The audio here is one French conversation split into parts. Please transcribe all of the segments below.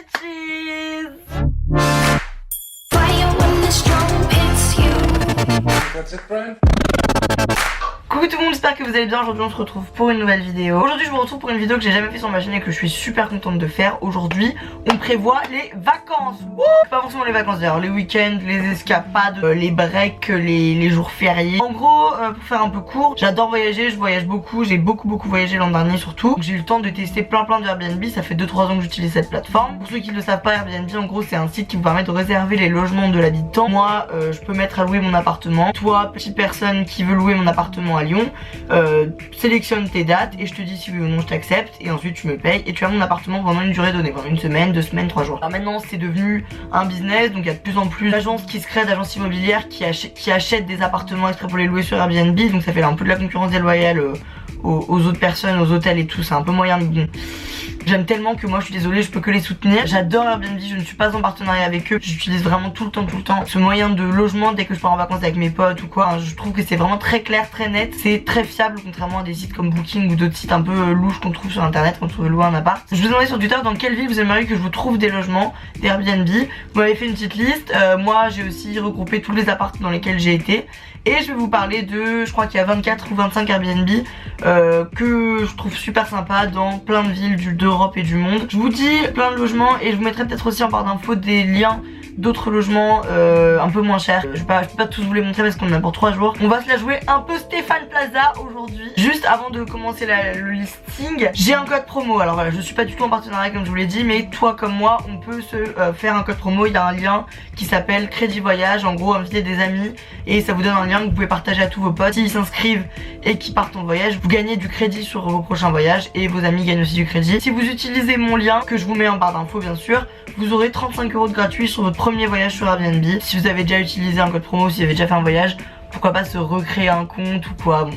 bitches. That's it, Brian? Coucou tout le monde, j'espère que vous allez bien. Aujourd'hui on se retrouve pour une nouvelle vidéo. Aujourd'hui je vous retrouve pour une vidéo que j'ai jamais fait sur ma chaîne et que je suis super contente de faire. Aujourd'hui on prévoit les vacances. Wouh, pas forcément les vacances d'ailleurs, les week-ends, les escapades, les breaks, les jours fériés. En gros pour faire un peu court, j'adore voyager, je voyage beaucoup. J'ai beaucoup voyagé l'an dernier surtout. J'ai eu le temps de tester plein de Airbnb. Ça fait 2-3 ans que j'utilise cette plateforme. Pour ceux qui ne le savent pas, Airbnb en gros c'est un site qui vous permet de réserver les logements de l'habitant. Moi je peux mettre à louer mon appartement. Toi petite personne qui veut louer mon appartement à Lyon, sélectionne tes dates et je te dis si oui ou non je t'accepte et ensuite tu me payes et tu as mon appartement pendant une durée donnée, pendant une semaine, 2 semaines, 3 jours. Alors maintenant c'est devenu un business, donc il y a de plus en plus d'agences qui se créent, d'agences immobilières qui achètent des appartements exprès pour les louer sur Airbnb, donc ça fait là un peu de la concurrence déloyale aux autres personnes, aux hôtels et tout, c'est un peu moyen mais bon. J'aime tellement que moi je suis désolée, je peux que les soutenir. J'adore Airbnb, je ne suis pas en partenariat avec eux. J'utilise vraiment tout le temps ce moyen de logement dès que je pars en vacances avec mes potes ou quoi. Je trouve que c'est vraiment très clair, très net. C'est très fiable contrairement à des sites comme Booking ou d'autres sites un peu louches qu'on trouve sur internet quand on veut louer un appart. Je vous demandais sur Twitter dans quelle ville vous aimeriez que je vous trouve des logements, des Airbnb. Vous m'avez fait une petite liste. Moi j'ai aussi regroupé tous les apparts dans lesquels j'ai été. Et je vais vous parler de, je crois qu'il y a 24 ou 25 Airbnb que je trouve super sympa dans plein de villes d'Europe et du monde. Je vous dis plein de logements et je vous mettrai peut-être aussi en barre d'infos des liens d'autres logements un peu moins chers. Je peux pas tous vous les montrer parce qu'on en a pour 3 jours. On va se la jouer un peu Stéphane Plaza aujourd'hui. Juste avant de commencer le listing, j'ai un code promo. Alors voilà, je suis pas du tout en partenariat comme je vous l'ai dit, mais toi comme moi, on peut se faire un code promo. Il y a un lien qui s'appelle Crédit Voyage. En gros, inviter des amis et ça vous donne un lien que vous pouvez partager à tous vos potes. S'ils s'inscrivent et qu'ils partent en voyage, vous gagnez du crédit sur vos prochains voyages et vos amis gagnent aussi du crédit. Si vous utilisez mon lien, que je vous mets en barre d'infos bien sûr, vous aurez 35 € de gratuit sur votre premier voyage sur Airbnb. Si vous avez déjà utilisé un code promo, si vous avez déjà fait un voyage, pourquoi pas se recréer un compte ou quoi. Bon,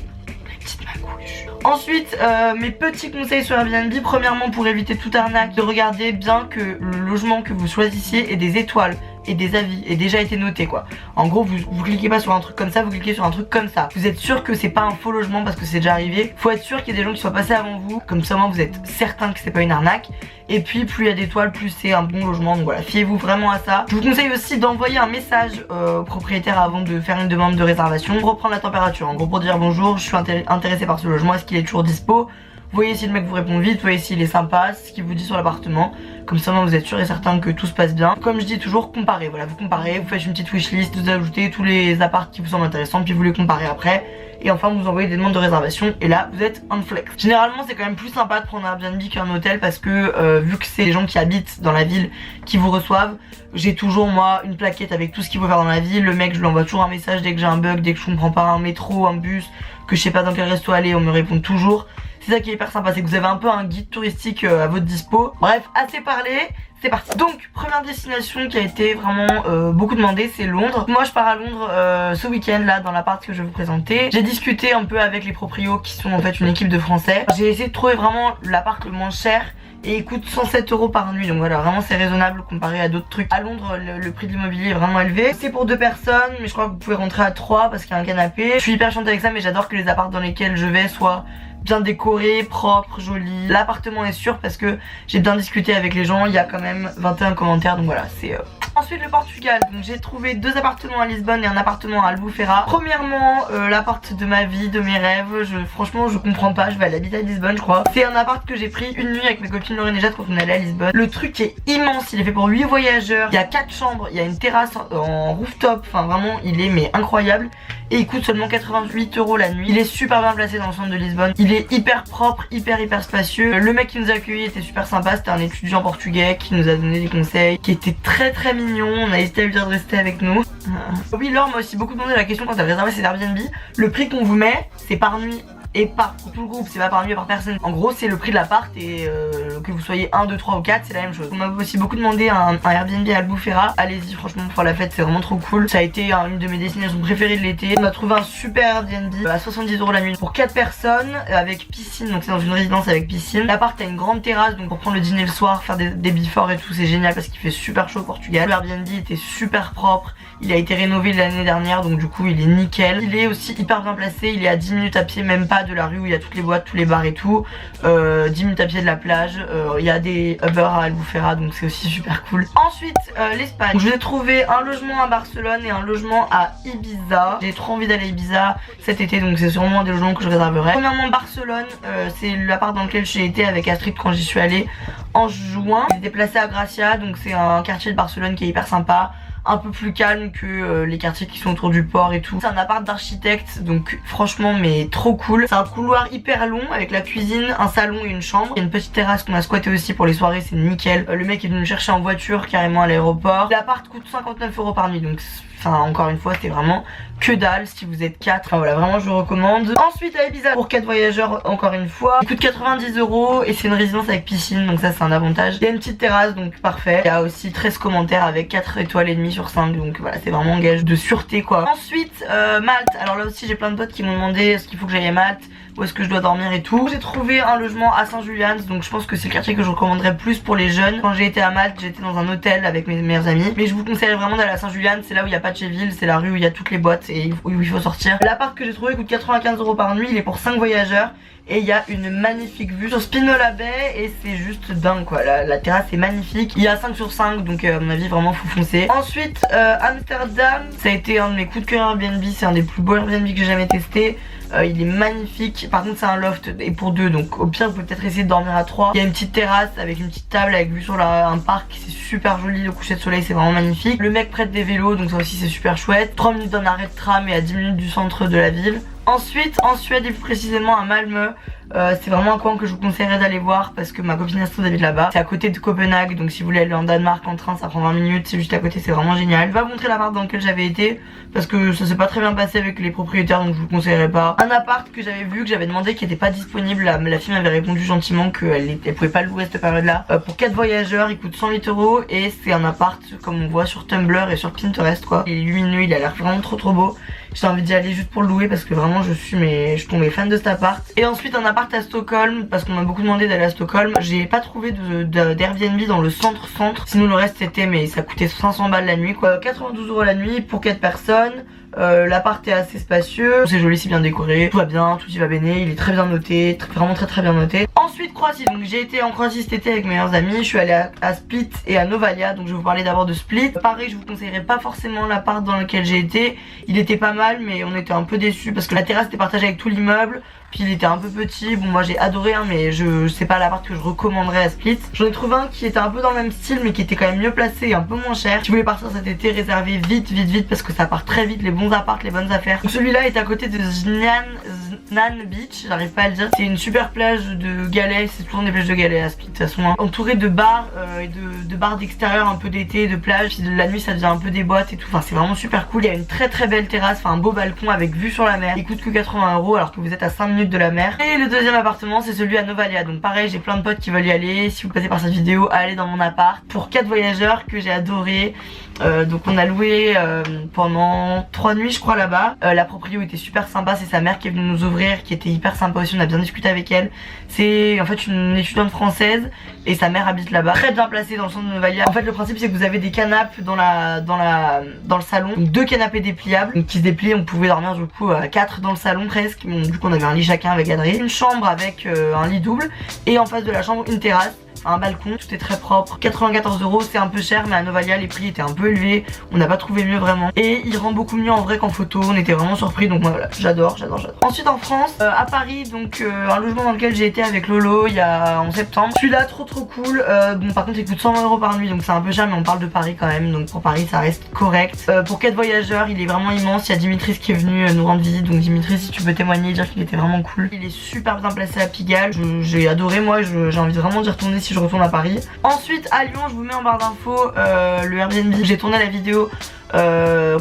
petite magouille. Ensuite, mes petits conseils sur Airbnb. Premièrement, pour éviter toute arnaque, de regarder bien que le logement que vous choisissiez ait des étoiles et des avis et déjà été noté quoi. En gros vous cliquez pas sur un truc comme ça, vous cliquez sur un truc comme ça. Vous êtes sûr que c'est pas un faux logement parce que c'est déjà arrivé. Faut être sûr qu'il y a des gens qui soient passés avant vous, comme ça vous êtes certain que c'est pas une arnaque. Et puis plus il y a d'étoiles, plus c'est un bon logement. Donc voilà, fiez-vous vraiment à ça. Je vous conseille aussi d'envoyer un message au propriétaire avant de faire une demande de réservation, reprendre la température. En gros pour dire bonjour, je suis intéressé par ce logement, est-ce qu'il est toujours dispo? Voyez si le mec vous répond vite, voyez s'il est sympa, ce qu'il vous dit sur l'appartement. Comme ça vous êtes sûr et certain que tout se passe bien. Comme je dis toujours, comparez. Voilà, vous comparez, vous faites une petite wishlist, vous ajoutez tous les apparts qui vous semblent intéressants, puis vous les comparez après. Et enfin vous envoyez des demandes de réservation et là vous êtes on flex. Généralement c'est quand même plus sympa de prendre un Airbnb qu'un hôtel parce que vu que c'est les gens qui habitent dans la ville qui vous reçoivent, j'ai toujours moi une plaquette avec tout ce qu'il faut faire dans la ville. Le mec je lui envoie toujours un message dès que j'ai un bug, dès que je comprends pas un métro, un bus, que je sais pas dans quel resto aller, on me répond toujours. C'est ça qui est hyper sympa, c'est que vous avez un peu un guide touristique à votre dispo. Bref, assez parlé, c'est parti. Donc, première destination qui a été vraiment beaucoup demandée, c'est Londres. Moi, je pars à Londres ce week-end là, dans l'appart que je vais vous présenter. J'ai discuté un peu avec les proprios qui sont en fait une équipe de Français. J'ai essayé de trouver vraiment l'appart le moins cher. Et il coûte 107 € par nuit, donc voilà, vraiment c'est raisonnable comparé à d'autres trucs. À Londres, le prix de l'immobilier est vraiment élevé. C'est pour 2 personnes, mais je crois que vous pouvez rentrer à 3 parce qu'il y a un canapé. Je suis hyper chante avec ça, mais j'adore que les apparts dans lesquels je vais soient bien décoré, propre, joli. L'appartement est sûr parce que j'ai bien discuté avec les gens, il y a quand même 21 commentaires, donc voilà, c'est... Ensuite le Portugal, donc j'ai trouvé 2 appartements à Lisbonne et un appartement à Albufeira. Premièrement, l'appart de ma vie, de mes rêves, franchement je comprends pas, je vais aller habiter à Lisbonne je crois. C'est un appart que j'ai pris une nuit avec mes copines Lorraine et Jade quand on allait à Lisbonne. Le truc est immense, il est fait pour 8 voyageurs, il y a 4 chambres, il y a une terrasse en rooftop, enfin vraiment il est mais incroyable. Et il coûte seulement 88 € la nuit. Il est super bien placé dans le centre de Lisbonne. Il est hyper propre, hyper spacieux. Le mec qui nous a accueillis était super sympa. C'était un étudiant portugais qui nous a donné des conseils, qui était très mignon. On a hésité à lui dire de rester avec nous. Oui, Laure m'a aussi beaucoup demandé la question quand elle réservait ses Airbnb. Le prix qu'on vous met, c'est par nuit et pas pour tout le groupe, c'est pas par nuit et par personne. En gros c'est le prix de l'appart et que vous soyez 1, 2, 3 ou 4 c'est la même chose. On m'a aussi beaucoup demandé un Airbnb à Albufeira. Allez-y franchement pour la fête c'est vraiment trop cool. Ça a été une de mes destinations préférées de l'été. On a trouvé un super Airbnb à 70 € la nuit pour 4 personnes avec piscine. Donc c'est dans une résidence avec piscine. L'appart a une grande terrasse donc pour prendre le dîner le soir, faire des before et tout, c'est génial parce qu'il fait super chaud au Portugal. Le Airbnb était super propre. Il a été rénové l'année dernière donc du coup il est nickel. Il est aussi hyper bien placé, il est à 10 minutes à pied même pas bas de la rue où il y a toutes les boîtes, tous les bars et tout. 10 minutes à pied de la plage. Il y a des Uber à Albufera, donc c'est aussi super cool. Ensuite l'Espagne. Je vous ai trouvé un logement à Barcelone et un logement à Ibiza. J'ai trop envie d'aller à Ibiza cet été, donc c'est sûrement un des logements que je réserverai. Premièrement Barcelone, c'est l'appart dans lequel j'ai été avec Astrid quand j'y suis allée en juin. J'ai été placée à Gracia, donc c'est un quartier de Barcelone qui est hyper sympa, un peu plus calme que les quartiers qui sont autour du port et tout. C'est un appart d'architecte, donc franchement mais trop cool. C'est un couloir hyper long avec la cuisine, un salon et une chambre. Il y a une petite terrasse qu'on a squattée aussi pour les soirées, c'est nickel. Le mec est venu me chercher en voiture carrément à l'aéroport. L'appart coûte 59 € par nuit, donc enfin encore une fois c'est vraiment que dalle si vous êtes 4. Enfin voilà, vraiment je vous recommande. Ensuite à Ibiza pour 4 voyageurs encore une fois, il coûte 90 € et c'est une résidence avec piscine, donc ça c'est un avantage. Il y a une petite terrasse, donc parfait. Il y a aussi 13 commentaires avec 4 étoiles et demie sur 5, donc voilà, c'est vraiment un gage de sûreté quoi. Ensuite Malte, alors là aussi j'ai plein de potes qui m'ont demandé est-ce qu'il faut que j'aille à Malte, où est-ce que je dois dormir et tout. J'ai trouvé un logement à Saint-Julian, donc je pense que c'est le quartier que je recommanderais plus pour les jeunes. Quand j'ai été à Malte, j'étais dans un hôtel avec mes meilleurs amis, mais je vous conseille vraiment d'aller à Saint-Julian. C'est là où il n'y a pas de chez Ville, c'est la rue où il y a toutes les boîtes et où il faut sortir. L'appart que j'ai trouvé coûte 95 € par nuit, il est pour 5 voyageurs. Et il y a une magnifique vue sur Spinola Bay et c'est juste dingue quoi, la terrasse est magnifique. Il y a 5 sur 5, donc à mon avis vraiment faut foncer. Ensuite Amsterdam, ça a été un de mes coups de cœur Airbnb, c'est un des plus beaux Airbnb que j'ai jamais testé. Il est magnifique, par contre c'est un loft et pour 2, donc au pire vous pouvez peut-être essayer de dormir à 3. Il y a une petite terrasse avec une petite table avec vue sur un parc, c'est super joli, le coucher de soleil c'est vraiment magnifique. Le mec prête des vélos, donc ça aussi c'est super chouette. 3 minutes d'un arrêt de tram et à 10 minutes du centre de la ville. Ensuite en Suède et plus précisément à Malmö, c'est vraiment un coin que je vous conseillerais d'aller voir parce que ma copine Astrid habite là-bas. C'est à côté de Copenhague, donc si vous voulez aller en Danemark en train ça prend 20 minutes, c'est juste à côté, c'est vraiment génial. Je vais vous montrer l'appart dans lequel j'avais été parce que ça s'est pas très bien passé avec les propriétaires, donc je vous conseillerais pas. Un appart que j'avais vu, que j'avais demandé qui était pas disponible, la fille m'avait répondu gentiment qu'elle pouvait pas le louer à cette période là. Pour 4 voyageurs il coûte 108 € et c'est un appart comme on voit sur Tumblr et sur Pinterest quoi. Il est lumineux, il a l'air vraiment trop beau. J'ai envie d'y aller juste pour le louer parce que vraiment je suis tombée fan de cet appart. Et ensuite un appart à Stockholm parce qu'on m'a beaucoup demandé d'aller à Stockholm. J'ai pas trouvé d'Airbnb dans le centre, sinon le reste c'était, mais ça coûtait 500 balles la nuit quoi. 92 € la nuit pour 4 personnes. L'appart est assez spacieux, c'est joli, c'est bien décoré, tout va bien, tout y va béné, il est très bien noté, vraiment très bien noté. Ensuite Croatie, donc j'ai été en Croatie cet été avec mes meilleurs amis, je suis allée à Split et à Novalia, donc je vais vous parler d'abord de Split. Pareil, je vous conseillerais pas forcément l'appart dans lequel j'ai été, il était pas mal mais on était un peu déçus parce que la terrasse était partagée avec tout l'immeuble. Puis il était un peu petit, bon moi j'ai adoré hein, mais c'est pas l'appart que je recommanderais à Split. J'en ai trouvé un qui était un peu dans le même style mais qui était quand même mieux placé et un peu moins cher. Si vous voulez partir cet été, réservez vite parce que ça part très vite, les bons apparts, les bonnes affaires. Celui-là est à côté de Znan Beach, j'arrive pas à le dire. C'est une super plage de galets, c'est toujours des plages de galets à Split de toute façon hein. Entouré de bars et de bars d'extérieur un peu d'été, de plage. Puis la nuit ça devient un peu des boîtes et tout, enfin c'est vraiment super cool. Il y a une très belle terrasse, enfin un beau balcon avec vue sur la mer. Il coûte que 80 € alors que vous êtes à 5 minutes de la mer. Et le deuxième appartement c'est celui à Novalia, donc pareil j'ai plein de potes qui veulent y aller. Si vous passez par cette vidéo, allez dans mon appart pour 4 voyageurs que j'ai adoré. Donc on a loué pendant 3 nuits je crois là-bas. La proprio était super sympa, c'est sa mère qui est venue nous ouvrir, qui était hyper sympa aussi, on a bien discuté avec elle. C'est en fait une étudiante française et sa mère habite là-bas, très bien placée dans le centre de Novalia. En fait le principe c'est que vous avez des canapes dans le salon, donc 2 canapés dépliables donc qui se déplient, on pouvait dormir du coup à 4 dans le salon presque, bon, du coup on avait un lit chacun avec Adrien, une chambre avec un lit double et en face de la chambre une terrasse, un balcon, tout est très propre. 94 € c'est un peu cher mais à Novalia les prix étaient un peu élevés, on n'a pas trouvé mieux vraiment et il rend beaucoup mieux en vrai qu'en photo, on était vraiment surpris donc moi voilà, j'adore. Ensuite en France, à Paris, donc un logement dans lequel j'ai été avec Lolo en septembre. Celui-là trop cool, bon par contre il coûte 120 € par nuit donc c'est un peu cher mais on parle de Paris quand même, donc pour Paris ça reste correct. Pour 4 voyageurs il est vraiment immense, il y a Dimitris qui est venu nous rendre visite, donc Dimitris si tu peux témoigner, dire qu'il était vraiment cool. Il est super bien placé à Pigalle, j'ai adoré, moi j'ai envie vraiment d'y retourner si je retourne à Paris. Ensuite à Lyon je vous mets en barre d'infos le Airbnb, j'ai tourné la vidéo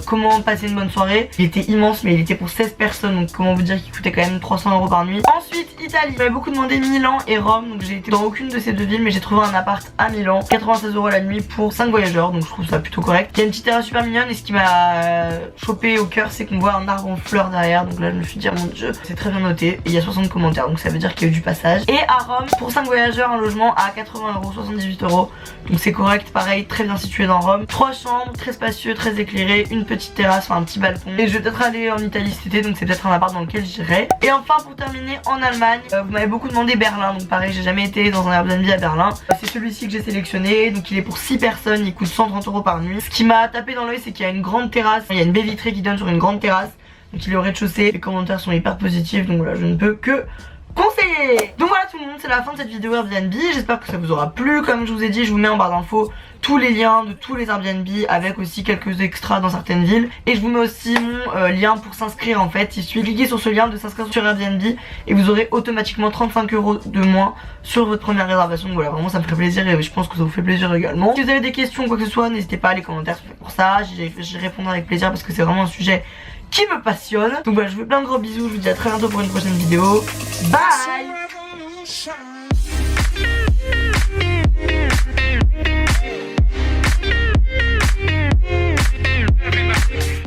comment passer une bonne soirée. Il était immense mais il était pour 16 personnes donc comment vous dire qu'il coûtait quand même 300 € par nuit. Ensuite Italie, j'avais beaucoup demandé Milan et Rome donc j'ai été dans aucune de ces deux villes mais j'ai trouvé un appart à Milan, 96 € la nuit pour 5 voyageurs donc je trouve ça plutôt correct. Il y a une petite terrasse super mignonne et ce qui m'a chopé au cœur c'est qu'on voit un arbre en fleurs derrière, donc là je me suis dit oh mon dieu, c'est très bien noté et il y a 60 commentaires donc ça veut dire qu'il y a eu du passage. Et à Rome pour 5 voyageurs un logement à 80 €, 78 € donc c'est correct, pareil très bien situé dans Rome, 3 chambres, très spacieux, très éclairé, une petite terrasse, enfin un petit balcon. Et je vais peut-être aller en Italie cet été, donc c'est peut-être un appart dans lequel j'irai. Et enfin pour terminer en Allemagne, vous m'avez beaucoup demandé Berlin, donc pareil j'ai jamais été dans un Airbnb à Berlin. C'est celui-ci que j'ai sélectionné, donc il est pour 6 personnes, il coûte 130 € par nuit. Ce qui m'a tapé dans l'œil c'est qu'il y a une grande terrasse, il y a une baie vitrée qui donne sur une grande terrasse. Donc il est au rez-de-chaussée, les commentaires sont hyper positifs, donc voilà je ne peux que conseiller. Donc voilà tout le monde, c'est la fin de cette vidéo Airbnb. J'espère que ça vous aura plu. Comme je vous ai dit, je vous mets en barre d'infos tous les liens de tous les Airbnb avec aussi quelques extras dans certaines villes. Et je vous mets aussi mon lien pour s'inscrire en fait. Il suffit de cliquer sur ce lien, de s'inscrire sur Airbnb et vous aurez automatiquement 35 € de moins sur votre première réservation. Donc voilà, vraiment ça me ferait plaisir et je pense que ça vous fait plaisir également. Si vous avez des questions ou quoi que ce soit, n'hésitez pas, les commentaires sont faits pour ça. J'y répondrai avec plaisir parce que c'est vraiment un sujet qui me passionne. Donc voilà, je vous fais plein de gros bisous. Je vous dis à très bientôt pour une prochaine vidéo. Bye.